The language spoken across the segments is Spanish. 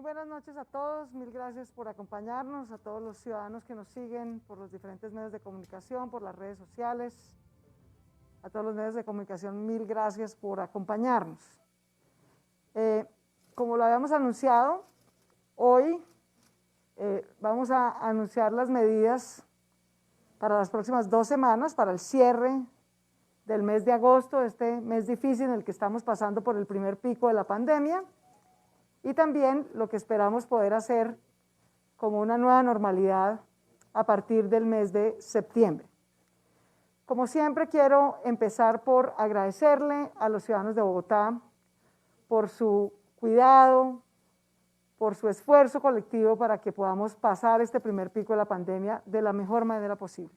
Muy buenas noches a todos, mil gracias por acompañarnos, a todos los ciudadanos que nos siguen por los diferentes medios de comunicación, por las redes sociales, a todos los medios de comunicación, mil gracias por acompañarnos. Como lo habíamos anunciado, hoy vamos a anunciar las medidas para las próximas 2 semanas, para el cierre del mes de agosto, este mes difícil en el que estamos pasando por el primer pico de la pandemia, y también lo que esperamos poder hacer como una nueva normalidad a partir del mes de septiembre. Como siempre, quiero empezar por agradecerle a los ciudadanos de Bogotá por su cuidado, por su esfuerzo colectivo para que podamos pasar este primer pico de la pandemia de la mejor manera posible.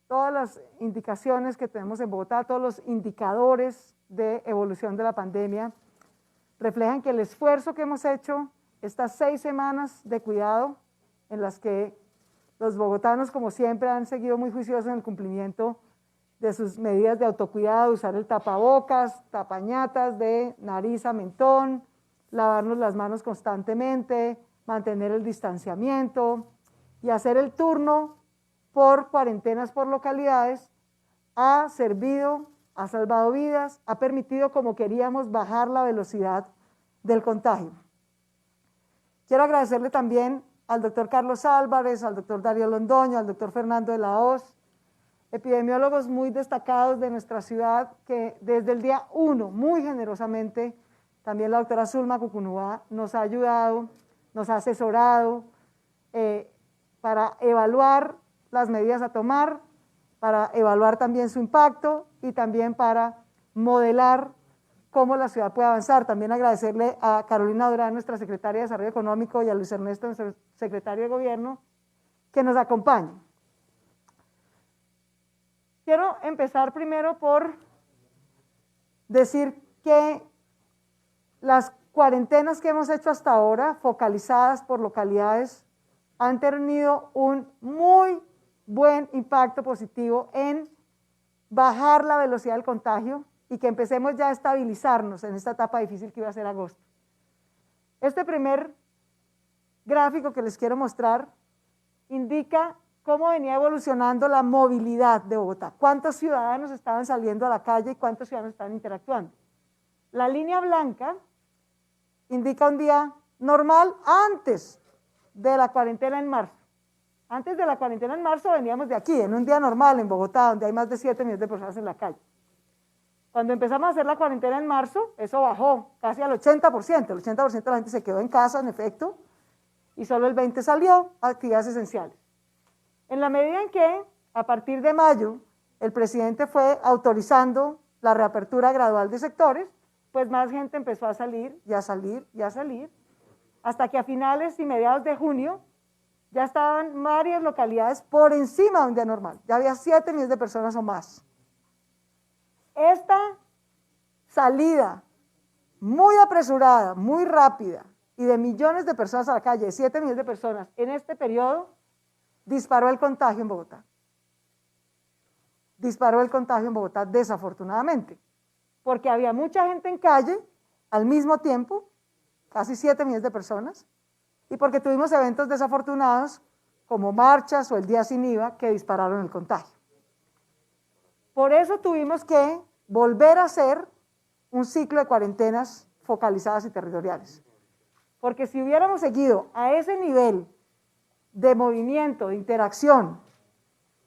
Todas las indicaciones que tenemos en Bogotá, todos los indicadores de evolución de la pandemia, reflejan que el esfuerzo que hemos hecho, estas 6 semanas de cuidado, en las que los bogotanos, como siempre, han seguido muy juiciosos en el cumplimiento de sus medidas de autocuidado, usar el tapabocas, tapañatas de nariz a mentón, lavarnos las manos constantemente, mantener el distanciamiento y hacer el turno por cuarentenas por localidades, ha servido, ha salvado vidas, ha permitido, como queríamos, bajar la velocidad del contagio. Quiero agradecerle también al doctor Carlos Álvarez, al doctor Darío Londoño, al doctor Fernando de la Hoz, epidemiólogos muy destacados de nuestra ciudad, que desde el día 1, muy generosamente, también la doctora Zulma Cucunúa nos ha ayudado, nos ha asesorado para evaluar las medidas a tomar, para evaluar también su impacto y también para modelar cómo la ciudad puede avanzar. También agradecerle a Carolina Durán, nuestra secretaria de Desarrollo Económico, y a Luis Ernesto, nuestro secretario de Gobierno, que nos acompañan. Quiero empezar primero por decir que las cuarentenas que hemos hecho hasta ahora, focalizadas por localidades, han tenido un muy buen impacto positivo en bajar la velocidad del contagio y que empecemos ya a estabilizarnos en esta etapa difícil que iba a ser agosto. Este primer gráfico que les quiero mostrar indica cómo venía evolucionando la movilidad de Bogotá, cuántos ciudadanos estaban saliendo a la calle y cuántos ciudadanos estaban interactuando. La línea blanca indica un día normal antes de la cuarentena en marzo. Antes de la cuarentena en marzo veníamos de aquí, en un día normal en Bogotá, donde hay más de 7 millones de personas en la calle. Cuando empezamos a hacer la cuarentena en marzo, eso bajó casi al 80%, el 80% de la gente se quedó en casa, en efecto, y solo el 20% salió a actividades esenciales. En la medida en que, a partir de mayo, el presidente fue autorizando la reapertura gradual de sectores, pues más gente empezó a salir, y a salir, y a salir, hasta que a finales y mediados de junio, ya estaban varias localidades por encima de un día normal. Ya había 7 millones de personas o más. Esta salida muy apresurada, muy rápida y de millones de personas a la calle, 7 millones de personas en este periodo, disparó el contagio en Bogotá. Disparó el contagio en Bogotá, desafortunadamente, porque había mucha gente en calle al mismo tiempo, casi 7 millones de personas, y porque tuvimos eventos desafortunados como marchas o el Día Sin IVA que dispararon el contagio. Por eso tuvimos que volver a hacer un ciclo de cuarentenas focalizadas y territoriales. Porque si hubiéramos seguido a ese nivel de movimiento, de interacción,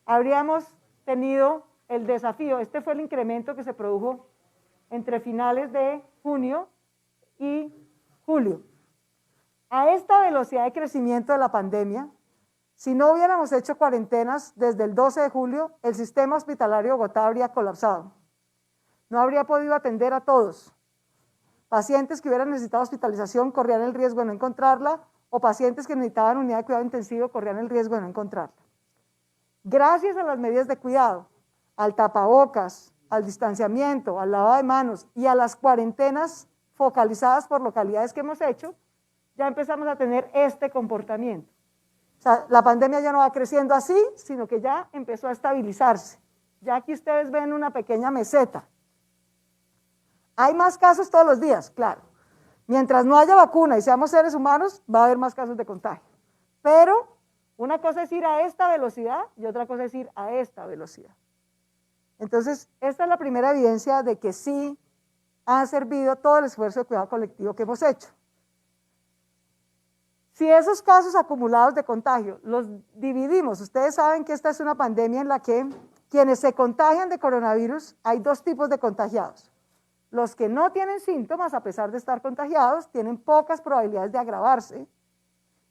habríamos tenido el desafío. Este fue el incremento que se produjo entre finales de junio y julio. A esta velocidad de crecimiento de la pandemia, si no hubiéramos hecho cuarentenas desde el 12 de julio, el sistema hospitalario de Bogotá habría colapsado. No habría podido atender a todos. Pacientes que hubieran necesitado hospitalización corrían el riesgo de no encontrarla, o pacientes que necesitaban unidad de cuidado intensivo corrían el riesgo de no encontrarla. Gracias a las medidas de cuidado, al tapabocas, al distanciamiento, al lavado de manos y a las cuarentenas focalizadas por localidades que hemos hecho, ya empezamos a tener este comportamiento. O sea, la pandemia ya no va creciendo así, sino que ya empezó a estabilizarse. Ya aquí ustedes ven una pequeña meseta. Hay más casos todos los días, claro, Mientras no haya vacuna y seamos seres humanos, va a haber más casos de contagio. Pero una cosa es ir a esta velocidad y otra cosa es ir a esta velocidad. Entonces, esta es la primera evidencia de que sí ha servido todo el esfuerzo de cuidado colectivo que hemos hecho. Si esos casos acumulados de contagio los dividimos, ustedes saben que esta es una pandemia en la que quienes se contagian de coronavirus, hay dos tipos de contagiados. Los que no tienen síntomas, a pesar de estar contagiados, tienen pocas probabilidades de agravarse,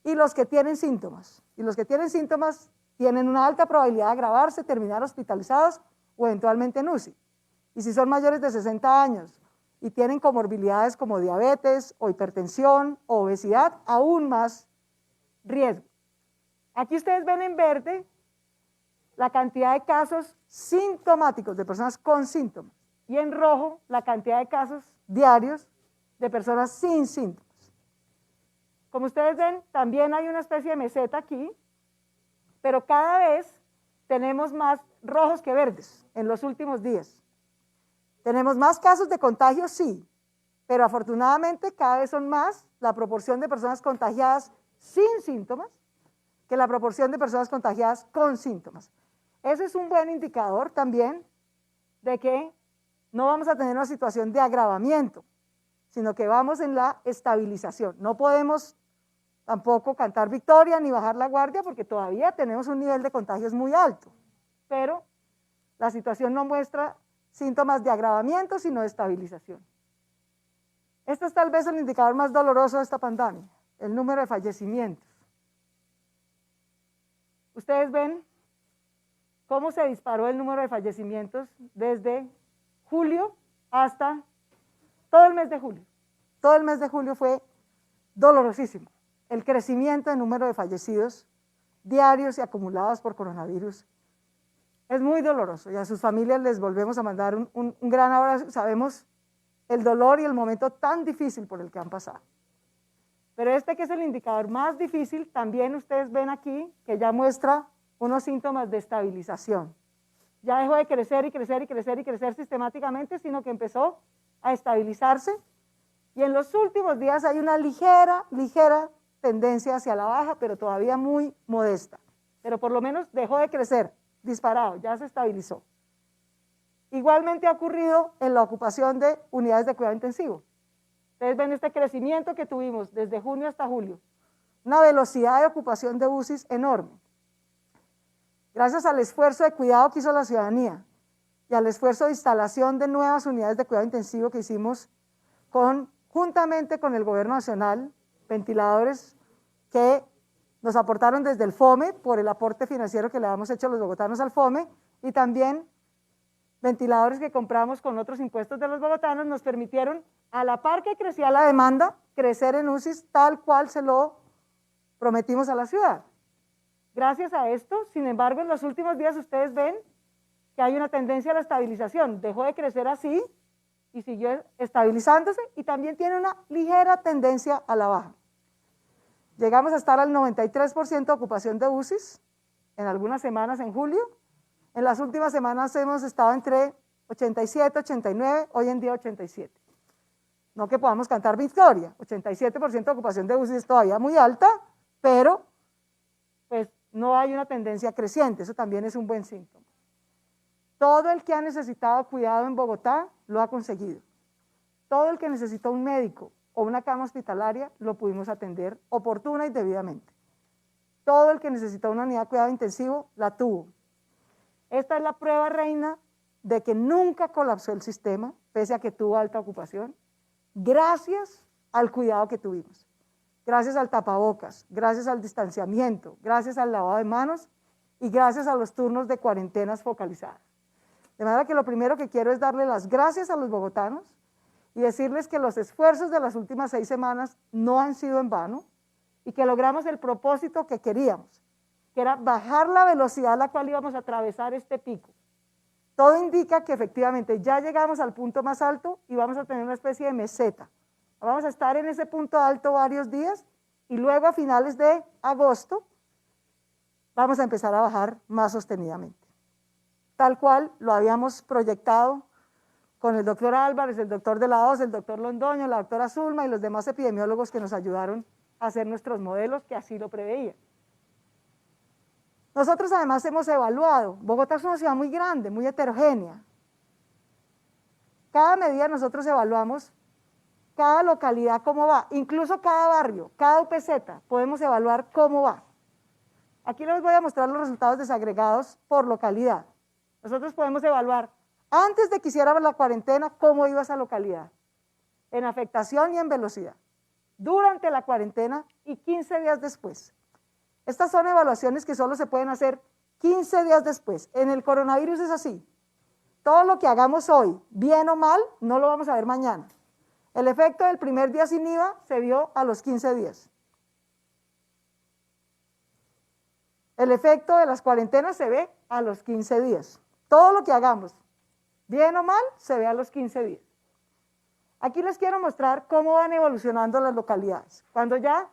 y los que tienen síntomas. Y los que tienen síntomas tienen una alta probabilidad de agravarse, terminar hospitalizados o eventualmente en UCI. Y si son mayores de 60 años y tienen comorbilidades como diabetes o hipertensión o obesidad, aún más riesgo. Aquí ustedes ven en verde la cantidad de casos sintomáticos de personas con síntomas y en rojo la cantidad de casos diarios de personas sin síntomas. Como ustedes ven, también hay una especie de meseta aquí, pero cada vez tenemos más rojos que verdes en los últimos días. ¿Tenemos más casos de contagio? Sí, pero afortunadamente cada vez son más la proporción de personas contagiadas sin síntomas que la proporción de personas contagiadas con síntomas. Ese es un buen indicador también de que no vamos a tener una situación de agravamiento, sino que vamos en la estabilización. No podemos tampoco cantar victoria ni bajar la guardia porque todavía tenemos un nivel de contagios muy alto, pero la situación no muestra síntomas de agravamiento, sino de estabilización. Este es tal vez el indicador más doloroso de esta pandemia, el número de fallecimientos. Ustedes ven cómo se disparó el número de fallecimientos desde julio hasta todo el mes de julio. Todo el mes de julio fue dolorosísimo. El crecimiento de número de fallecidos diarios y acumulados por coronavirus es muy doloroso y a sus familias les volvemos a mandar un gran abrazo. Sabemos el dolor y el momento tan difícil por el que han pasado. Pero este, que es el indicador más difícil, también ustedes ven aquí que ya muestra unos síntomas de estabilización. Ya dejó de crecer y crecer y crecer y crecer sistemáticamente, sino que empezó a estabilizarse. Y en los últimos días hay una ligera tendencia hacia la baja, pero todavía muy modesta. Pero por lo menos dejó de crecer, disparado, ya se estabilizó. Igualmente ha ocurrido en la ocupación de unidades de cuidado intensivo. Ustedes ven este crecimiento que tuvimos desde junio hasta julio, una velocidad de ocupación de UCIs enorme. Gracias al esfuerzo de cuidado que hizo la ciudadanía y al esfuerzo de instalación de nuevas unidades de cuidado intensivo que hicimos juntamente con el gobierno nacional, ventiladores que nos aportaron desde el FOME por el aporte financiero que le habíamos hecho a los bogotanos al FOME, y también ventiladores que compramos con otros impuestos de los bogotanos, nos permitieron, a la par que crecía la demanda, crecer en UCIs tal cual se lo prometimos a la ciudad. Gracias a esto, sin embargo, en los últimos días ustedes ven que hay una tendencia a la estabilización. Dejó de crecer así y siguió estabilizándose, y también tiene una ligera tendencia a la baja. Llegamos a estar al 93% de ocupación de UCIs en algunas semanas en julio. En las últimas semanas hemos estado entre 87, 89, hoy en día 87. No que podamos cantar victoria, 87% de ocupación de UCIs es todavía muy alta, pero pues no hay una tendencia creciente, eso también es un buen síntoma. Todo el que ha necesitado cuidado en Bogotá lo ha conseguido. Todo el que necesitó un médico o una cama hospitalaria lo pudimos atender oportuna y debidamente. Todo el que necesitó una unidad de cuidado intensivo la tuvo. Esta es la prueba reina de que nunca colapsó el sistema, pese a que tuvo alta ocupación, gracias al cuidado que tuvimos, gracias al tapabocas, gracias al distanciamiento, gracias al lavado de manos y gracias a los turnos de cuarentenas focalizadas. De manera que lo primero que quiero es darle las gracias a los bogotanos y decirles que los esfuerzos de las últimas 6 semanas no han sido en vano y que logramos el propósito que queríamos, que era bajar la velocidad a la cual íbamos a atravesar este pico. Todo indica que efectivamente ya llegamos al punto más alto y vamos a tener una especie de meseta. Vamos a estar en ese punto alto varios días y luego a finales de agosto vamos a empezar a bajar más sostenidamente. Tal cual lo habíamos proyectado con el doctor Álvarez, el doctor de la OS, el doctor Londoño, la doctora Zulma y los demás epidemiólogos que nos ayudaron a hacer nuestros modelos que así lo preveían. Nosotros además hemos evaluado, Bogotá es una ciudad muy grande, muy heterogénea. Cada medida nosotros evaluamos cada localidad cómo va, incluso cada barrio, cada UPZ, podemos evaluar cómo va. Aquí les voy a mostrar los resultados desagregados por localidad. Nosotros podemos evaluar, antes de que hiciéramos la cuarentena, cómo iba esa localidad, en afectación y en velocidad, durante la cuarentena y 15 días después. Estas son evaluaciones que solo se pueden hacer 15 días después. En el coronavirus es así. Todo lo que hagamos hoy, bien o mal, no lo vamos a ver mañana. El efecto del primer día sin IVA se vio a los 15 días. El efecto de las cuarentenas se ve a los 15 días. Todo lo que hagamos, bien o mal, se ve a los 15 días. Aquí les quiero mostrar cómo van evolucionando las localidades. Cuando ya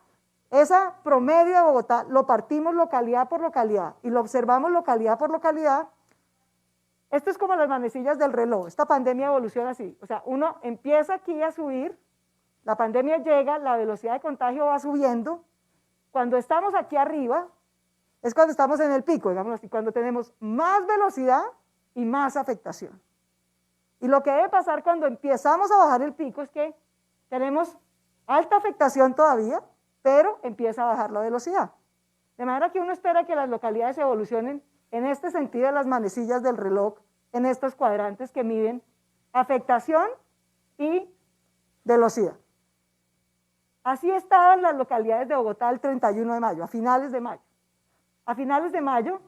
esa promedio de Bogotá lo partimos localidad por localidad y lo observamos localidad por localidad, esto es como las manecillas del reloj, esta pandemia evoluciona así, o sea, uno empieza aquí a subir, la pandemia llega, la velocidad de contagio va subiendo, cuando estamos aquí arriba, es cuando estamos en el pico, digamos así, cuando tenemos más velocidad y más afectación. Y lo que debe pasar cuando empezamos a bajar el pico es que tenemos alta afectación todavía, pero empieza a bajar la velocidad. De manera que uno espera que las localidades evolucionen en este sentido de las manecillas del reloj, en estos cuadrantes que miden afectación y velocidad. Así estaban las localidades de Bogotá el 31 de mayo, a finales de mayo. A finales de mayo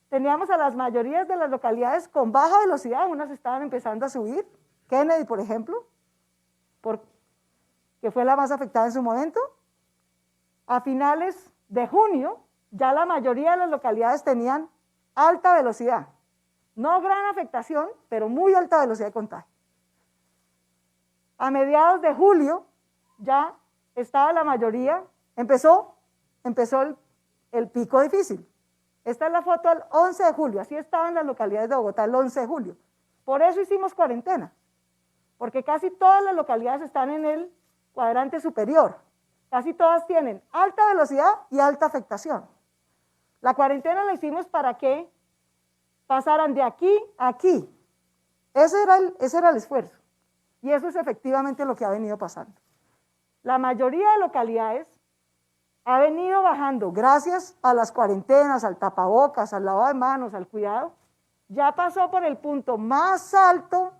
teníamos a las mayorías de las localidades con baja velocidad, unas estaban empezando a subir, Kennedy, por ejemplo, que fue la más afectada en su momento. A finales de junio, ya la mayoría de las localidades tenían alta velocidad, no gran afectación, pero muy alta velocidad de contagio. A mediados de julio, ya estaba la mayoría, empezó el pico difícil. Esta es la foto del 11 de julio, así estaban las localidades de Bogotá el 11 de julio. Por eso hicimos cuarentena, porque casi todas las localidades están en el cuadrante superior. Casi todas tienen alta velocidad y alta afectación. La cuarentena la hicimos para que pasaran de aquí a aquí. Ese era el esfuerzo. Y eso es efectivamente lo que ha venido pasando. La mayoría de localidades ha venido bajando gracias a las cuarentenas, al tapabocas, al lavado de manos, al cuidado. Ya pasó por el punto más alto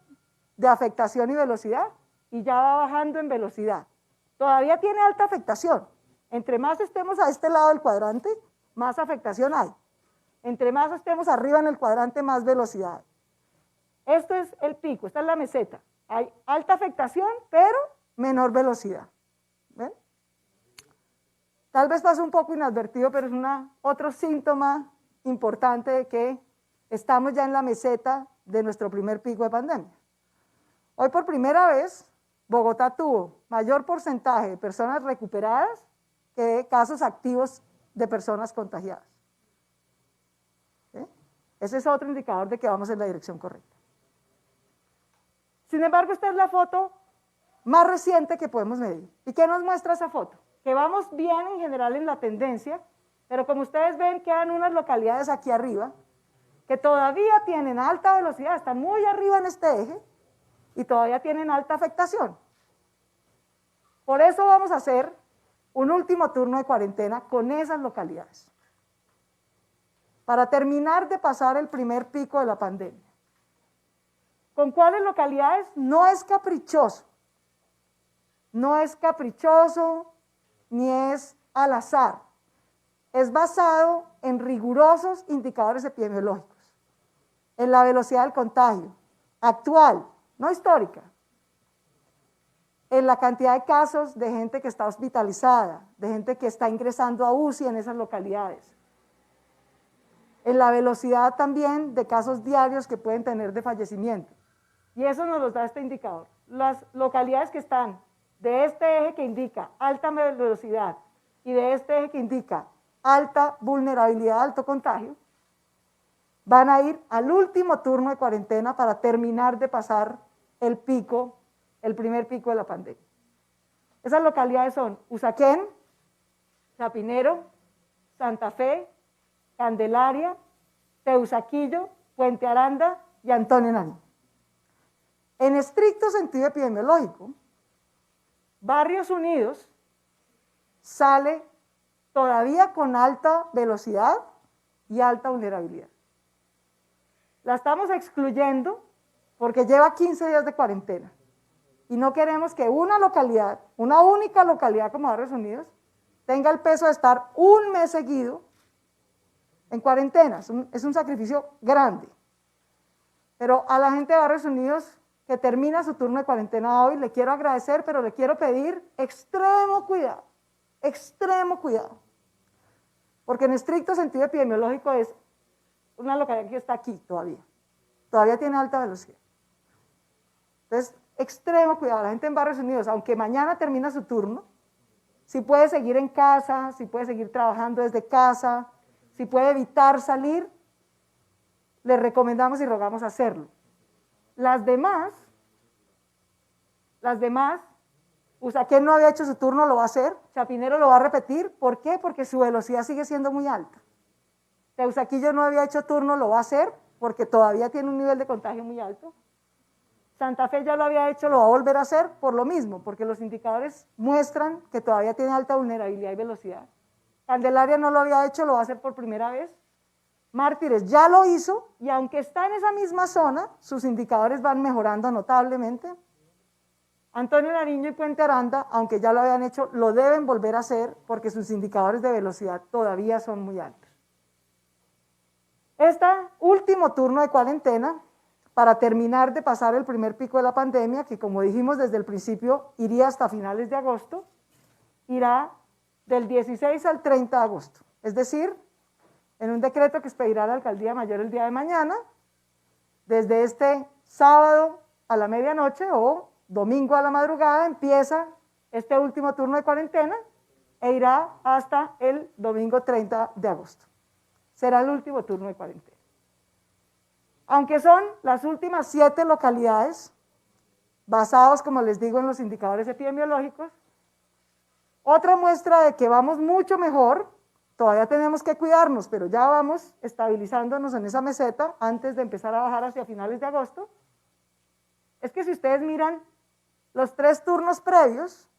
de afectación y velocidad y ya va bajando en velocidad. Todavía tiene alta afectación. Entre más estemos a este lado del cuadrante, más afectación hay. Entre más estemos arriba en el cuadrante, más velocidad. Esto es el pico, esta es la meseta. Hay alta afectación, pero menor velocidad. ¿Ven? Tal vez pase un poco inadvertido, pero es otro síntoma importante de que estamos ya en la meseta de nuestro primer pico de pandemia. Hoy por primera vez, Bogotá tuvo mayor porcentaje de personas recuperadas que de casos activos de personas contagiadas. ¿Sí? Ese es otro indicador de que vamos en la dirección correcta. Sin embargo, esta es la foto más reciente que podemos medir. ¿Y qué nos muestra esa foto? Que vamos bien en general en la tendencia, pero como ustedes ven, quedan unas localidades aquí arriba que todavía tienen alta velocidad, están muy arriba en este eje, y todavía tienen alta afectación. Por eso vamos a hacer un último turno de cuarentena con esas localidades, para terminar de pasar el primer pico de la pandemia. ¿Con cuáles localidades? No es caprichoso, ni es al azar, es basado en rigurosos indicadores epidemiológicos, en la velocidad del contagio actual, no histórica, en la cantidad de casos de gente que está hospitalizada, de gente que está ingresando a UCI en esas localidades, en la velocidad también de casos diarios que pueden tener de fallecimiento. Y eso nos lo da este indicador. Las localidades que están de este eje que indica alta velocidad y de este eje que indica alta vulnerabilidad, alto contagio, van a ir al último turno de cuarentena para terminar de pasar el primer pico de la pandemia. Esas localidades son Usaquén, Chapinero, Santa Fe, Candelaria, Teusaquillo, Puente Aranda y Antonio Nariño. En estricto sentido epidemiológico, Barrios Unidos sale todavía con alta velocidad y alta vulnerabilidad. La estamos excluyendo porque lleva 15 días de cuarentena y no queremos que una localidad, una única localidad como Barrios Unidos, tenga el peso de estar un mes seguido en cuarentena. Es un sacrificio grande. Pero a la gente de Barrios Unidos que termina su turno de cuarentena hoy, le quiero agradecer, pero le quiero pedir extremo cuidado, porque en estricto sentido epidemiológico es una localidad que está aquí todavía tiene alta velocidad. Entonces, extremo cuidado, la gente en Barrios Unidos, aunque mañana termina su turno, si puede seguir en casa, si puede seguir trabajando desde casa, si puede evitar salir, le recomendamos y rogamos hacerlo. Las demás, Usaquén no había hecho su turno, lo va a hacer, Chapinero lo va a repetir, ¿por qué? Porque su velocidad sigue siendo muy alta. Teusaquillo no había hecho turno, lo va a hacer, porque todavía tiene un nivel de contagio muy alto. Santa Fe ya lo había hecho, lo va a volver a hacer por lo mismo, porque los indicadores muestran que todavía tiene alta vulnerabilidad y velocidad. Candelaria no lo había hecho, lo va a hacer por primera vez. Mártires ya lo hizo y aunque está en esa misma zona, sus indicadores van mejorando notablemente. Antonio Nariño y Puente Aranda, aunque ya lo habían hecho, lo deben volver a hacer porque sus indicadores de velocidad todavía son muy altos. Este último turno de cuarentena, para terminar de pasar el primer pico de la pandemia, que como dijimos desde el principio, iría hasta finales de agosto, irá del 16 al 30 de agosto, es decir, en un decreto que expedirá la Alcaldía Mayor el día de mañana, desde este sábado a la medianoche o domingo a la madrugada empieza este último turno de cuarentena e irá hasta el domingo 30 de agosto. Será el último turno de cuarentena. Aunque son las últimas 7 localidades, basados, como les digo, en los indicadores epidemiológicos, otra muestra de que vamos mucho mejor. Todavía tenemos que cuidarnos, pero ya vamos estabilizándonos en esa meseta antes de empezar a bajar hacia finales de agosto. Es que si ustedes miran los 3 turnos previos,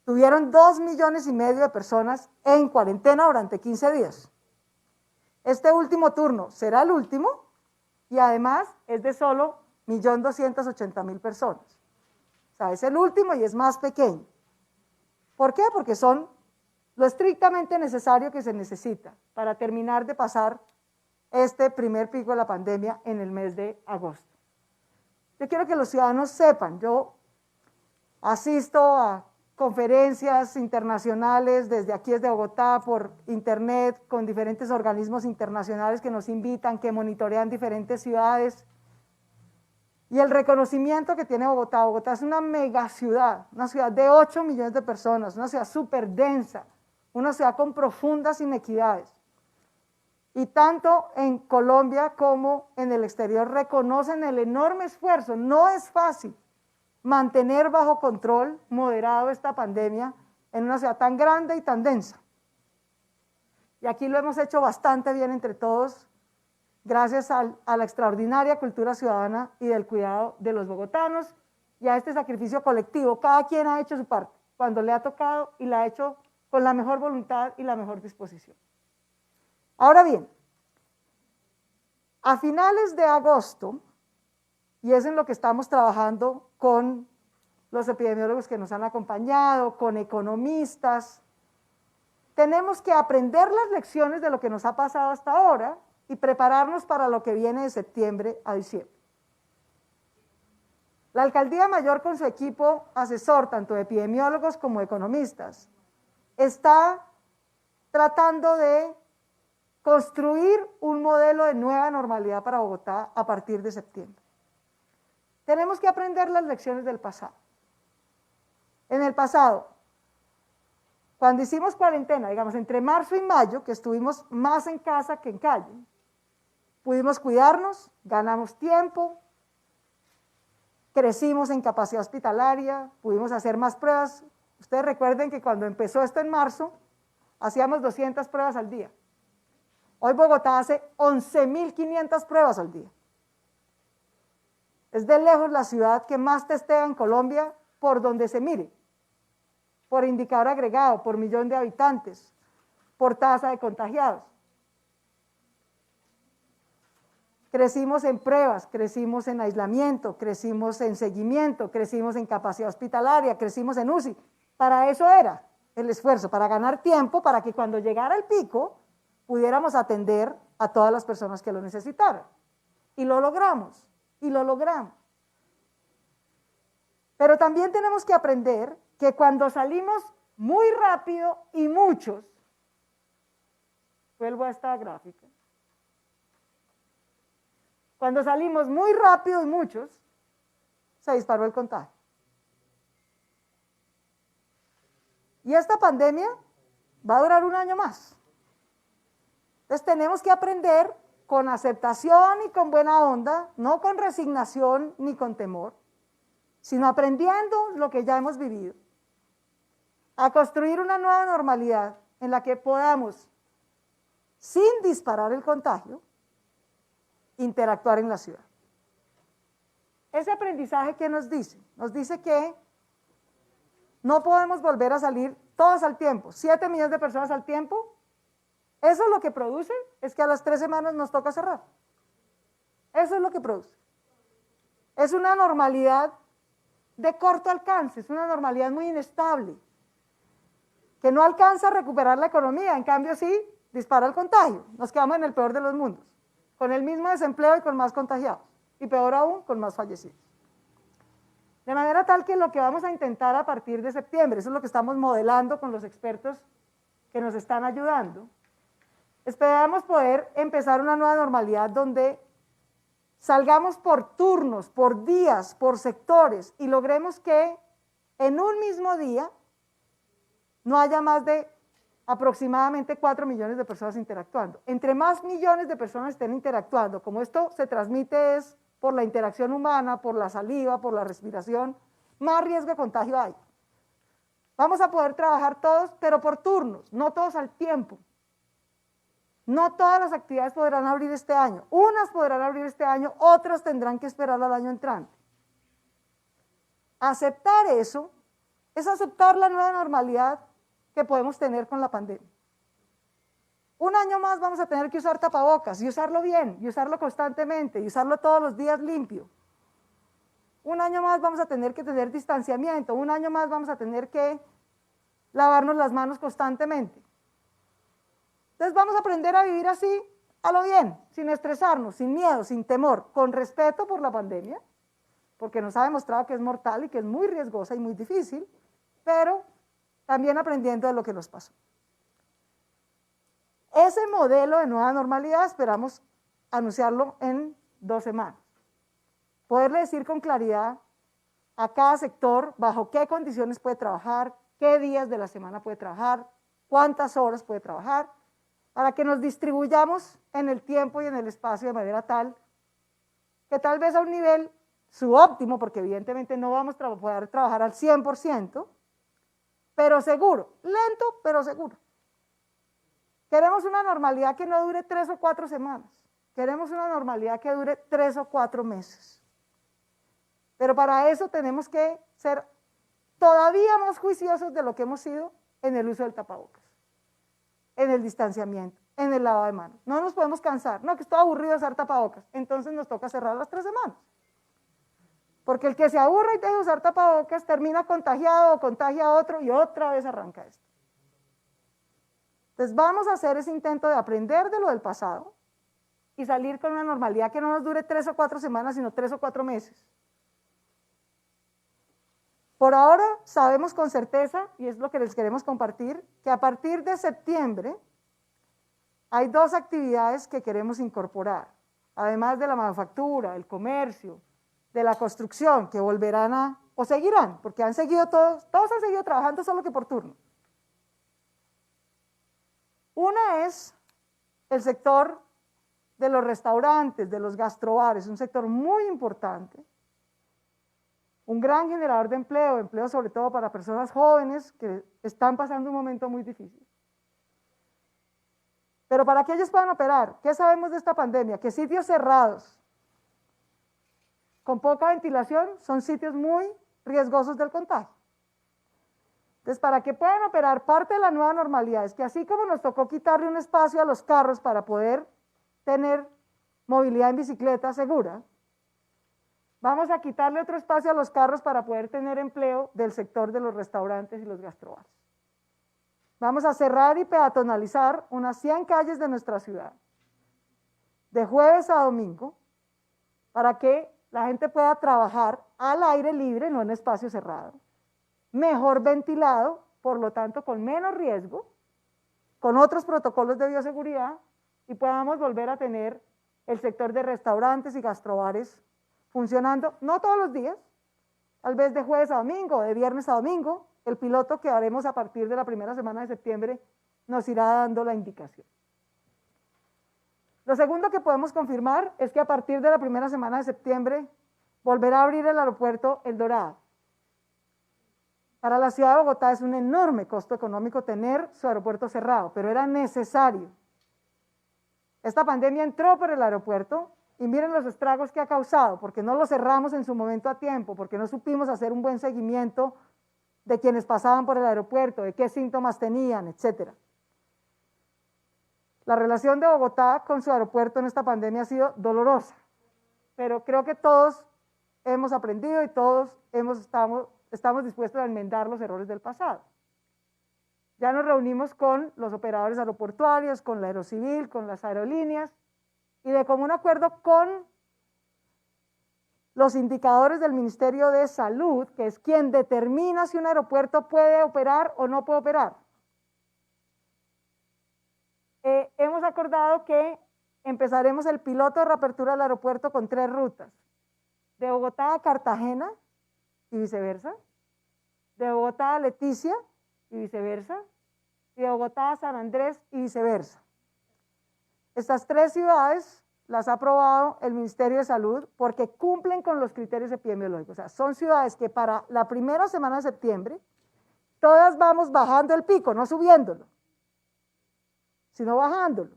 tuvieron 2,5 millones de personas en cuarentena durante 15 días. Este último turno será el último y además es de solo 1.280.000 personas. O sea, es el último y es más pequeño. ¿Por qué? Porque son lo estrictamente necesario que se necesita para terminar de pasar este primer pico de la pandemia en el mes de agosto. Yo quiero que los ciudadanos sepan, yo asisto a conferencias internacionales desde aquí, desde Bogotá, por internet, con diferentes organismos internacionales que nos invitan, que monitorean diferentes ciudades. Y el reconocimiento que tiene Bogotá. Bogotá es una megaciudad, una ciudad de 8 millones de personas, una ciudad súper densa, una ciudad con profundas inequidades. Y tanto en Colombia como en el exterior reconocen el enorme esfuerzo. No es fácil mantener bajo control moderado esta pandemia en una ciudad tan grande y tan densa. Y aquí lo hemos hecho bastante bien entre todos, gracias a la extraordinaria cultura ciudadana y del cuidado de los bogotanos y a este sacrificio colectivo. Cada quien ha hecho su parte cuando le ha tocado y la ha hecho con la mejor voluntad y la mejor disposición. Ahora bien, a finales de agosto, y es en lo que estamos trabajando con los epidemiólogos que nos han acompañado, con economistas, tenemos que aprender las lecciones de lo que nos ha pasado hasta ahora y prepararnos para lo que viene de septiembre a diciembre. La Alcaldía Mayor con su equipo asesor, tanto de epidemiólogos como de economistas, está tratando de construir un modelo de nueva normalidad para Bogotá a partir de septiembre. Tenemos que aprender las lecciones del pasado. En el pasado, cuando hicimos cuarentena, digamos, entre marzo y mayo, que estuvimos más en casa que en calle, pudimos cuidarnos, ganamos tiempo, crecimos en capacidad hospitalaria, pudimos hacer más pruebas. Ustedes recuerden que cuando empezó esto en marzo, hacíamos 200 pruebas al día. Hoy Bogotá hace 11.500 pruebas al día. Es de lejos la ciudad que más testea en Colombia por donde se mire, por indicador agregado, por millón de habitantes, por tasa de contagiados. Crecimos en pruebas, crecimos en aislamiento, crecimos en seguimiento, crecimos en capacidad hospitalaria, crecimos en UCI. Para eso era el esfuerzo, para ganar tiempo, para que cuando llegara el pico pudiéramos atender a todas las personas que lo necesitaran. Y lo logramos, y lo logramos. Pero también tenemos que aprender que cuando salimos muy rápido y muchos, vuelvo a esta gráfica, cuando salimos muy rápido y muchos, se disparó el contagio. Y esta pandemia va a durar un año más. Entonces tenemos que aprender con aceptación y con buena onda, no con resignación ni con temor, sino aprendiendo lo que ya hemos vivido, a construir una nueva normalidad en la que podamos, sin disparar el contagio, interactuar en la ciudad. Ese aprendizaje, ¿qué nos dice? Nos dice que no podemos volver a salir todos al tiempo, 7 millones de personas al tiempo. Eso lo que produce es que a las 3 semanas nos toca cerrar. Eso es lo que produce. Es una normalidad de corto alcance, es una normalidad muy inestable, que no alcanza a recuperar la economía, en cambio sí dispara el contagio. Nos quedamos en el peor de los mundos, con el mismo desempleo y con más contagiados, y peor aún, con más fallecidos. De manera tal que lo que vamos a intentar a partir de septiembre, eso es lo que estamos modelando con los expertos que nos están ayudando, esperamos poder empezar una nueva normalidad donde salgamos por turnos, por días, por sectores, y logremos que en un mismo día no haya más de aproximadamente 4 millones de personas interactuando. Entre más millones de personas estén interactuando, como esto se transmite es por la interacción humana, por la saliva, por la respiración, más riesgo de contagio hay. Vamos a poder trabajar todos, pero por turnos, no todos al tiempo. No todas las actividades podrán abrir este año. Unas podrán abrir este año, otras tendrán que esperar al año entrante. Aceptar eso es aceptar la nueva normalidad que podemos tener con la pandemia. Un año más vamos a tener que usar tapabocas y usarlo bien, y usarlo constantemente, y usarlo todos los días limpio. Un año más vamos a tener que tener distanciamiento, un año más vamos a tener que lavarnos las manos constantemente. Entonces vamos a aprender a vivir así, a lo bien, sin estresarnos, sin miedo, sin temor, con respeto por la pandemia, porque nos ha demostrado que es mortal y que es muy riesgosa y muy difícil, pero también aprendiendo de lo que nos pasó. Ese modelo de nueva normalidad esperamos anunciarlo en 2 semanas. Poderle decir con claridad a cada sector bajo qué condiciones puede trabajar, qué días de la semana puede trabajar, cuántas horas puede trabajar, para que nos distribuyamos en el tiempo y en el espacio de manera tal que tal vez a un nivel subóptimo, porque evidentemente no vamos a poder trabajar al 100%, pero seguro, lento pero seguro. Queremos una normalidad que no dure 3 o 4 semanas, queremos una normalidad que dure 3 o 4 meses. Pero para eso tenemos que ser todavía más juiciosos de lo que hemos sido en el uso del tapabocas, en el distanciamiento, en el lavado de manos. No nos podemos cansar, no, que estoy aburrido de usar tapabocas, entonces nos toca cerrar las 3 semanas. Porque el que se aburre y deja de usar tapabocas termina contagiado o contagia a otro y otra vez arranca esto. Entonces vamos a hacer ese intento de aprender de lo del pasado y salir con una normalidad que no nos dure 3 o 4 semanas, sino 3 o 4 meses. Por ahora sabemos con certeza, y es lo que les queremos compartir, que a partir de septiembre hay 2 actividades que queremos incorporar, además de la manufactura, el comercio, de la construcción, que volverán o seguirán, porque han seguido todos han seguido trabajando, solo que por turno. Una es el sector de los restaurantes, de los gastrobares, un sector muy importante, un gran generador de empleo sobre todo para personas jóvenes que están pasando un momento muy difícil. Pero para que ellos puedan operar, ¿qué sabemos de esta pandemia? Que sitios cerrados, con poca ventilación, son sitios muy riesgosos del contagio. Entonces, para que puedan operar, parte de la nueva normalidad es que así como nos tocó quitarle un espacio a los carros para poder tener movilidad en bicicleta segura, vamos a quitarle otro espacio a los carros para poder tener empleo del sector de los restaurantes y los gastrobares. Vamos a cerrar y peatonalizar unas 100 calles de nuestra ciudad, de jueves a domingo, para que la gente pueda trabajar al aire libre, no en espacio cerrado, mejor ventilado, por lo tanto con menos riesgo, con otros protocolos de bioseguridad, y podamos volver a tener el sector de restaurantes y gastrobares funcionando, no todos los días, tal vez de jueves a domingo, de viernes a domingo. El piloto que haremos a partir de la primera semana de septiembre nos irá dando la indicación. Lo segundo que podemos confirmar es que a partir de la primera semana de septiembre volverá a abrir el aeropuerto El Dorado. Para la ciudad de Bogotá es un enorme costo económico tener su aeropuerto cerrado, pero era necesario. Esta pandemia entró por el aeropuerto y miren los estragos que ha causado, porque no lo cerramos en su momento a tiempo, porque no supimos hacer un buen seguimiento de quienes pasaban por el aeropuerto, de qué síntomas tenían, etc. La relación de Bogotá con su aeropuerto en esta pandemia ha sido dolorosa, pero creo que todos hemos aprendido y todos estamos dispuestos a enmendar los errores del pasado. Ya nos reunimos con los operadores aeroportuarios, con la Aerocivil, con las aerolíneas, y de común acuerdo con los indicadores del Ministerio de Salud, que es quien determina si un aeropuerto puede operar o no puede operar. Hemos acordado que empezaremos el piloto de reapertura del aeropuerto con 3 rutas, de Bogotá a Cartagena y viceversa, de Bogotá a Leticia y viceversa, y de Bogotá a San Andrés y viceversa. Estas 3 ciudades las ha aprobado el Ministerio de Salud porque cumplen con los criterios epidemiológicos. O sea, son ciudades que para la primera semana de septiembre todas vamos bajando el pico, no subiéndolo, sino bajándolo.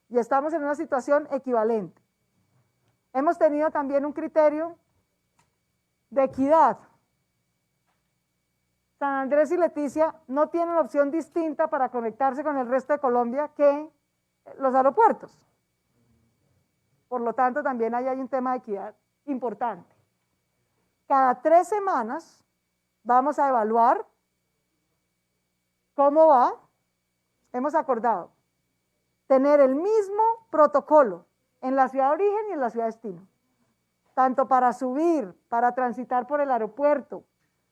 Y estamos en una situación equivalente. Hemos tenido también un criterio de equidad. San Andrés y Leticia no tienen opción distinta para conectarse con el resto de Colombia que los aeropuertos. Por lo tanto, también ahí hay un tema de equidad importante. Cada 3 semanas vamos a evaluar cómo va. Hemos acordado tener el mismo protocolo en la ciudad de origen y en la ciudad de destino, tanto para subir, para transitar por el aeropuerto,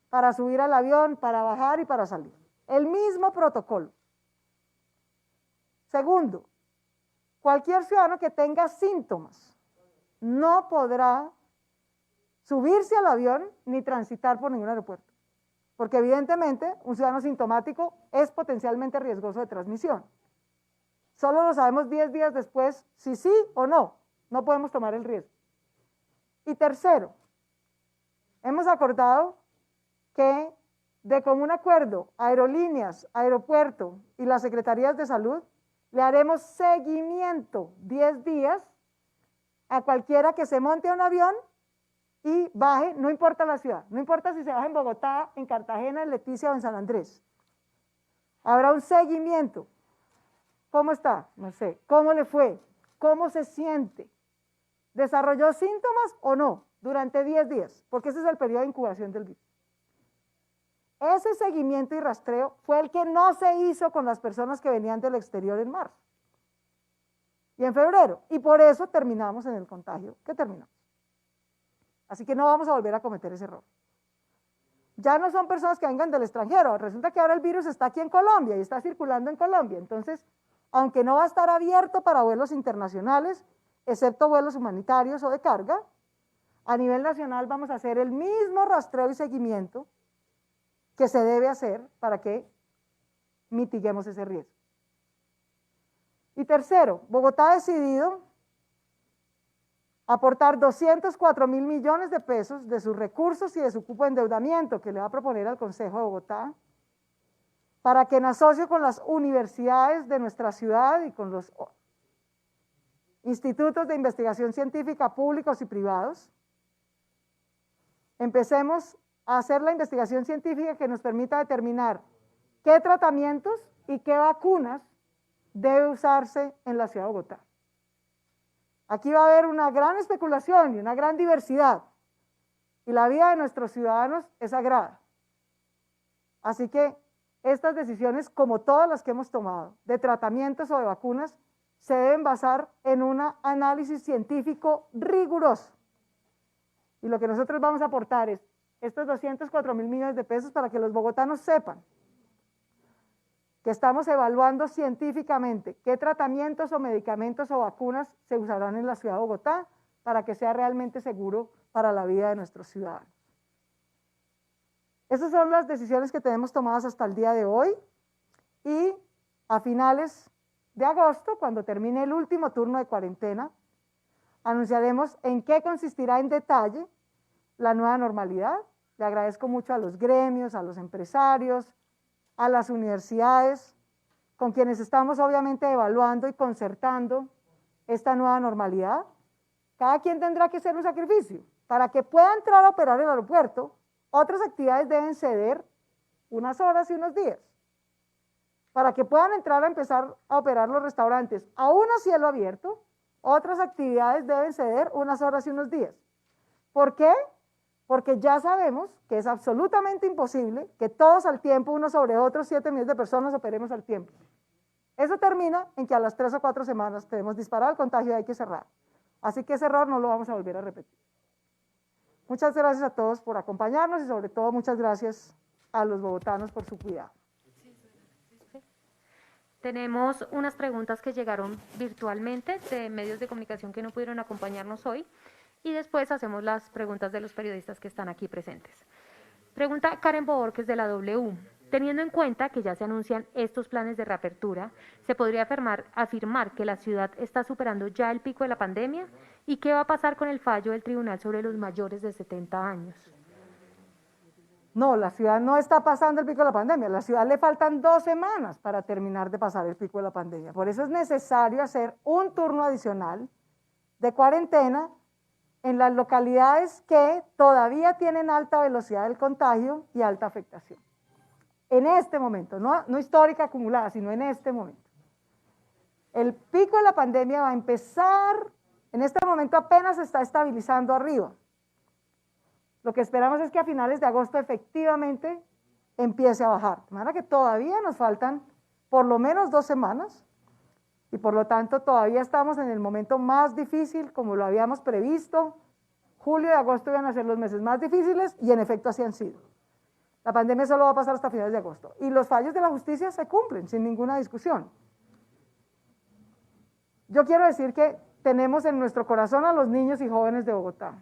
para subir al avión, para bajar y para salir. El mismo protocolo. Segundo, cualquier ciudadano que tenga síntomas no podrá subirse al avión ni transitar por ningún aeropuerto, porque evidentemente un ciudadano sintomático es potencialmente riesgoso de transmisión. Solo lo sabemos 10 días después si sí o no, no podemos tomar el riesgo. Y tercero, hemos acordado que de común acuerdo, aerolíneas, aeropuerto y las secretarías de salud le haremos seguimiento 10 días a cualquiera que se monte a un avión y baje, no importa la ciudad, no importa si se baja en Bogotá, en Cartagena, en Leticia o en San Andrés. Habrá un seguimiento. ¿Cómo está? No sé. ¿Cómo le fue? ¿Cómo se siente? ¿Desarrolló síntomas o no? Durante 10 días, porque ese es el periodo de incubación del virus. Ese seguimiento y rastreo fue el que no se hizo con las personas que venían del exterior en marzo y en febrero, y por eso terminamos en el contagio que terminamos. Así que no vamos a volver a cometer ese error. Ya no son personas que vengan del extranjero, resulta que ahora el virus está aquí en Colombia y está circulando en Colombia, entonces, aunque no va a estar abierto para vuelos internacionales, excepto vuelos humanitarios o de carga, a nivel nacional vamos a hacer el mismo rastreo y seguimiento que se debe hacer para que mitiguemos ese riesgo. Y tercero, Bogotá ha decidido aportar 204.000 millones de pesos de sus recursos y de su cupo de endeudamiento que le va a proponer al Consejo de Bogotá, para que en asocio con las universidades de nuestra ciudad y con los institutos de investigación científica públicos y privados, empecemos a hacer la investigación científica que nos permita determinar qué tratamientos y qué vacunas debe usarse en la ciudad de Bogotá. Aquí va a haber una gran especulación y una gran diversidad, y la vida de nuestros ciudadanos es sagrada. Así que estas decisiones, como todas las que hemos tomado, de tratamientos o de vacunas, se deben basar en un análisis científico riguroso. Y lo que nosotros vamos a aportar es estos 204.000 millones de pesos para que los bogotanos sepan que estamos evaluando científicamente qué tratamientos o medicamentos o vacunas se usarán en la ciudad de Bogotá para que sea realmente seguro para la vida de nuestros ciudadanos. Esas son las decisiones que tenemos tomadas hasta el día de hoy, y a finales de agosto, cuando termine el último turno de cuarentena, anunciaremos en qué consistirá en detalle la nueva normalidad. Le agradezco mucho a los gremios, a los empresarios, a las universidades, con quienes estamos obviamente evaluando y concertando esta nueva normalidad. Cada quien tendrá que hacer un sacrificio. Para que pueda entrar a operar el aeropuerto, otras actividades deben ceder unas horas y unos días. Para que puedan entrar a empezar a operar los restaurantes, aún a cielo abierto, otras actividades deben ceder unas horas y unos días. ¿Por qué? Porque ya sabemos que es absolutamente imposible que todos al tiempo, unos sobre otros, 7 millones de personas operemos al tiempo. Eso termina en que a las 3 o 4 semanas tenemos disparado el contagio y hay que cerrar. Así que ese error no lo vamos a volver a repetir. Muchas gracias a todos por acompañarnos y sobre todo muchas gracias a los bogotanos por su cuidado. Tenemos unas preguntas que llegaron virtualmente de medios de comunicación que no pudieron acompañarnos hoy, y después hacemos las preguntas de los periodistas que están aquí presentes. Pregunta Karen Borges de la W. Teniendo en cuenta que ya se anuncian estos planes de reapertura, ¿se podría afirmar que la ciudad está superando ya el pico de la pandemia? ¿Y qué va a pasar con el fallo del tribunal sobre los mayores de 70 años? No, la ciudad no está pasando el pico de la pandemia. A la ciudad le faltan 2 semanas para terminar de pasar el pico de la pandemia. Por eso es necesario hacer un turno adicional de cuarentena en las localidades que todavía tienen alta velocidad del contagio y alta afectación. En este momento, no histórica acumulada, sino en este momento. El pico de la pandemia va a empezar, en este momento apenas se está estabilizando arriba. Lo que esperamos es que a finales de agosto efectivamente empiece a bajar. De manera que todavía nos faltan por lo menos 2 semanas y por lo tanto todavía estamos en el momento más difícil como lo habíamos previsto. Julio y agosto iban a ser los meses más difíciles y en efecto así han sido. La pandemia solo va a pasar hasta finales de agosto y los fallos de la justicia se cumplen sin ninguna discusión. Yo quiero decir que tenemos en nuestro corazón a los niños y jóvenes de Bogotá,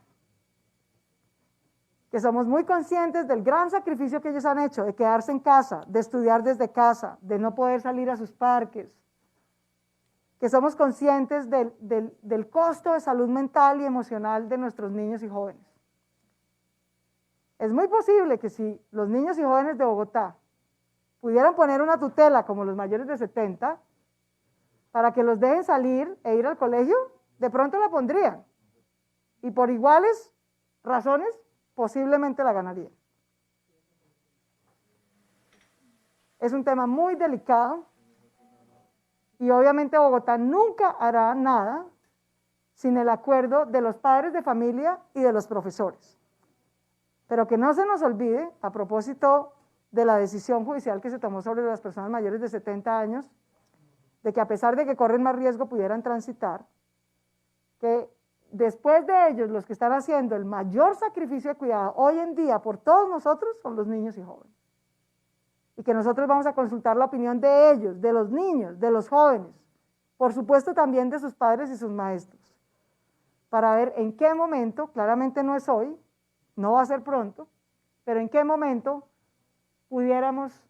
que somos muy conscientes del gran sacrificio que ellos han hecho de quedarse en casa, de estudiar desde casa, de no poder salir a sus parques, que somos conscientes del costo de salud mental y emocional de nuestros niños y jóvenes. Es muy posible que si los niños y jóvenes de Bogotá pudieran poner una tutela como los mayores de 70, para que los dejen salir e ir al colegio, de pronto la pondrían. Y por iguales razones, posiblemente la ganarían. Es un tema muy delicado y obviamente Bogotá nunca hará nada sin el acuerdo de los padres de familia y de los profesores. Pero que no se nos olvide, a propósito de la decisión judicial que se tomó sobre las personas mayores de 70 años, de que a pesar de que corren más riesgo pudieran transitar, que después de ellos los que están haciendo el mayor sacrificio de cuidado hoy en día por todos nosotros son los niños y jóvenes. Y que nosotros vamos a consultar la opinión de ellos, de los niños, de los jóvenes, por supuesto también de sus padres y sus maestros, para ver en qué momento, claramente no es hoy, no va a ser pronto, pero en qué momento pudiéramos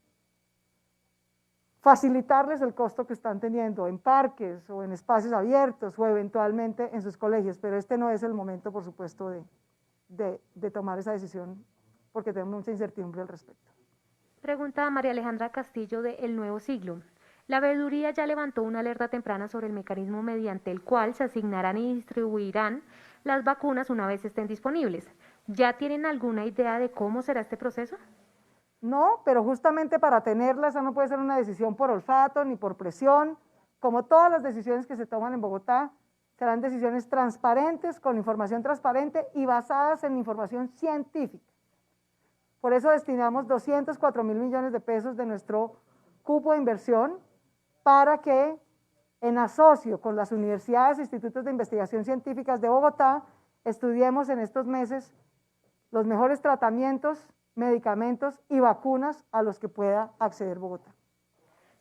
facilitarles el costo que están teniendo en parques o en espacios abiertos o eventualmente en sus colegios, pero este no es el momento, por supuesto, de tomar esa decisión porque tenemos mucha incertidumbre al respecto. Pregunta María Alejandra Castillo de El Nuevo Siglo. La veeduría ya levantó una alerta temprana sobre el mecanismo mediante el cual se asignarán y distribuirán las vacunas una vez estén disponibles. ¿Ya tienen alguna idea de cómo será este proceso? No, pero justamente para tenerla, esa no puede ser una decisión por olfato ni por presión. Como todas las decisiones que se toman en Bogotá, serán decisiones transparentes, con información transparente y basadas en información científica. Por eso destinamos 204.000 millones de pesos de nuestro cupo de inversión para que, en asocio con las universidades e institutos de investigación científicas de Bogotá, estudiemos en estos meses los mejores tratamientos, medicamentos y vacunas a los que pueda acceder Bogotá.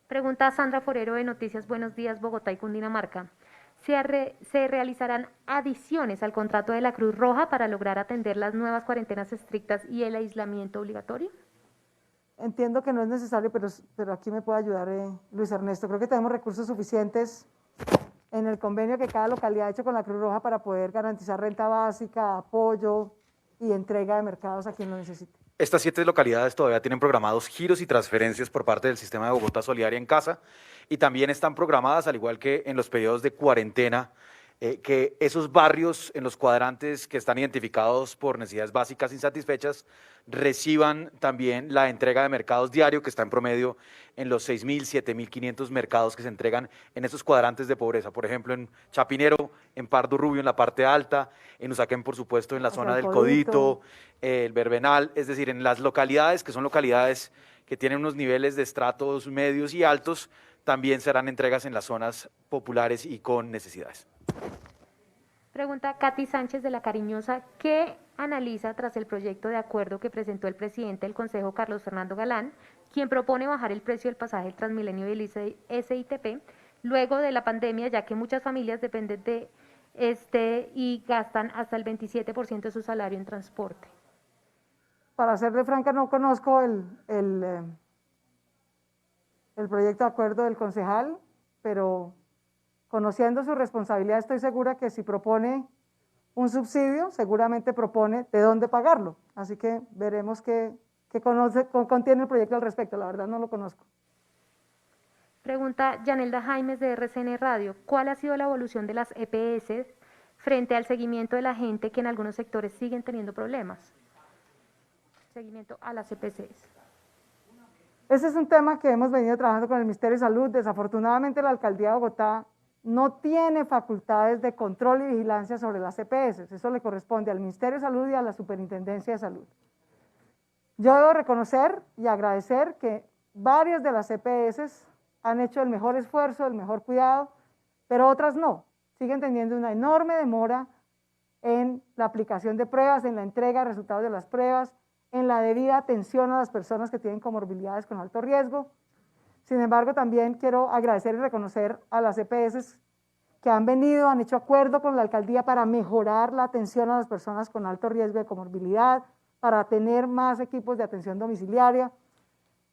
Pregunta Sandra Forero de Noticias Buenos Días Bogotá y Cundinamarca. ¿Se realizarán adiciones al contrato de la Cruz Roja para lograr atender las nuevas cuarentenas estrictas y el aislamiento obligatorio? Entiendo que no es necesario, pero aquí me puede ayudar Luis Ernesto. Creo que tenemos recursos suficientes en el convenio que cada localidad ha hecho con la Cruz Roja para poder garantizar renta básica, apoyo y entrega de mercados a quien lo necesite. Estas 7 localidades todavía tienen programados giros y transferencias por parte del sistema de Bogotá Solidaria en Casa y también están programadas, al igual que en los periodos de cuarentena, que esos barrios en los cuadrantes que están identificados por necesidades básicas insatisfechas reciban también la entrega de mercados diario, que está en promedio en los 6.000, 7.500 mercados que se entregan en esos cuadrantes de pobreza. Por ejemplo, en Chapinero, en Pardo Rubio, en la parte alta, en Usaquén, por supuesto, en la zona del Codito, el Verbenal, es decir, en las localidades que son localidades que tienen unos niveles de estratos medios y altos, también serán entregas en las zonas populares y con necesidades. Pregunta Katy Sánchez de La Cariñosa, ¿qué analiza tras el proyecto de acuerdo que presentó el presidente del Consejo, Carlos Fernando Galán, quien propone bajar el precio del pasaje Transmilenio y el SITP luego de la pandemia, ya que muchas familias dependen de y gastan hasta el 27% de su salario en transporte? Para serle franca, no conozco el proyecto de acuerdo del concejal, pero conociendo su responsabilidad, estoy segura que si propone un subsidio, seguramente propone de dónde pagarlo. Así que veremos qué contiene el proyecto al respecto. La verdad no lo conozco. Pregunta Yanelda Jaimes de RCN Radio. ¿Cuál ha sido la evolución de las EPS frente al seguimiento de la gente que en algunos sectores siguen teniendo problemas? Seguimiento a las EPS. Ese es un tema que hemos venido trabajando con el Ministerio de Salud. Desafortunadamente la Alcaldía de Bogotá no tiene facultades de control y vigilancia sobre las EPS. Eso le corresponde al Ministerio de Salud y a la Superintendencia de Salud. Yo debo reconocer y agradecer que varias de las EPS han hecho el mejor esfuerzo, el mejor cuidado, pero otras no. Siguen teniendo una enorme demora en la aplicación de pruebas, en la entrega de resultados de las pruebas, en la debida atención a las personas que tienen comorbilidades con alto riesgo. Sin embargo, también quiero agradecer y reconocer a las EPS que han venido, han hecho acuerdo con la alcaldía para mejorar la atención a las personas con alto riesgo de comorbilidad, para tener más equipos de atención domiciliaria.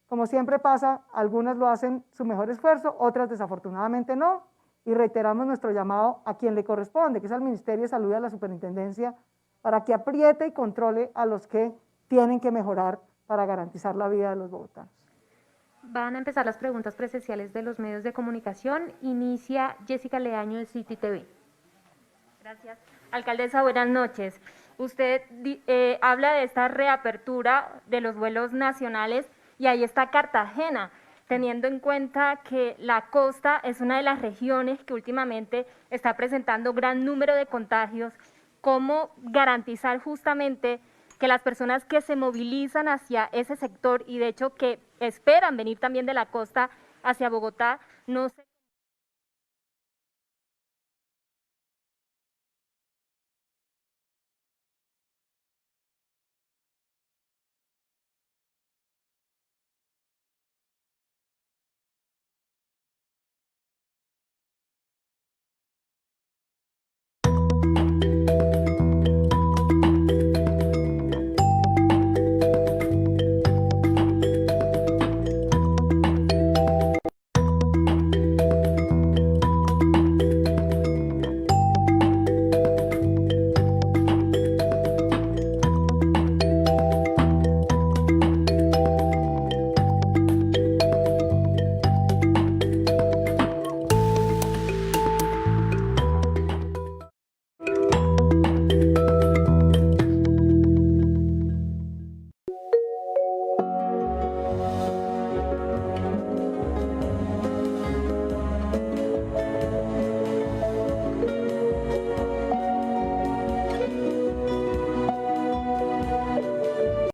Como siempre pasa, algunas lo hacen su mejor esfuerzo, otras desafortunadamente no, y reiteramos nuestro llamado a quien le corresponde, que es al Ministerio de Salud y a la Superintendencia, para que apriete y controle a los que tienen que mejorar para garantizar la vida de los bogotanos. Van a empezar las preguntas presenciales de los medios de comunicación. Inicia Jessica Leaño de City TV. Gracias. Alcaldesa, buenas noches. Usted habla de esta reapertura de los vuelos nacionales y ahí está Cartagena, teniendo en cuenta que la costa es una de las regiones que últimamente está presentando gran número de contagios. ¿Cómo garantizar justamente que las personas que se movilizan hacia ese sector y de hecho que esperan venir también de la costa hacia Bogotá no se